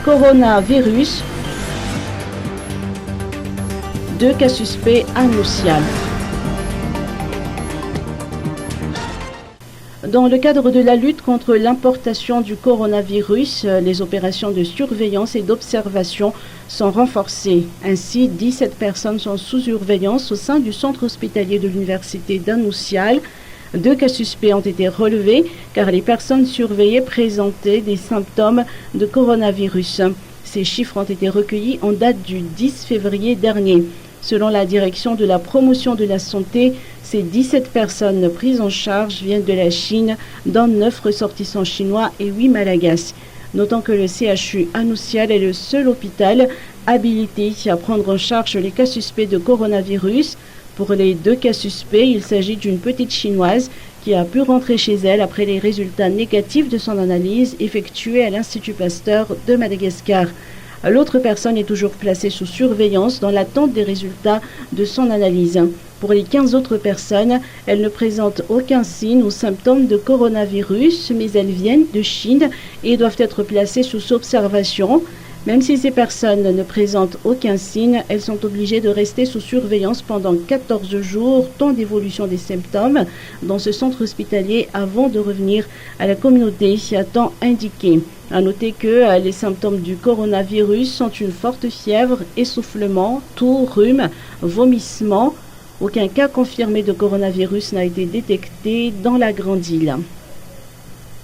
coronavirus. 2 cas suspects annonciables. Dans le cadre de la lutte contre l'importation du coronavirus, les opérations de surveillance et d'observation sont renforcées. Ainsi, 17 personnes sont sous surveillance au sein du centre hospitalier de l'université d'Anoussial. 2 cas suspects ont été relevés car les personnes surveillées présentaient des symptômes de coronavirus. Ces chiffres ont été recueillis en date du 10 février dernier. Selon la direction de la promotion de la santé, ces 17 personnes prises en charge viennent de la Chine, dont 9 ressortissants chinois et 8 malagasy. Notons que le CHU Anoussial est le seul hôpital habilité à prendre en charge les cas suspects de coronavirus. Pour les 2 cas suspects, il s'agit d'une petite chinoise qui a pu rentrer chez elle après les résultats négatifs de son analyse effectuée à l'Institut Pasteur de Madagascar. L'autre personne est toujours placée sous surveillance dans l'attente des résultats de son analyse. Pour les 15 autres personnes, elles ne présentent aucun signe ou symptôme de coronavirus, mais elles viennent de Chine et doivent être placées sous observation. Même si ces personnes ne présentent aucun signe, elles sont obligées de rester sous surveillance pendant 14 jours, temps d'évolution des symptômes, dans ce centre hospitalier avant de revenir à la communauté à temps indiqué. À noter que les symptômes du coronavirus sont une forte fièvre, essoufflement, toux, rhume, vomissement. Aucun cas confirmé de coronavirus n'a été détecté dans la Grande Île.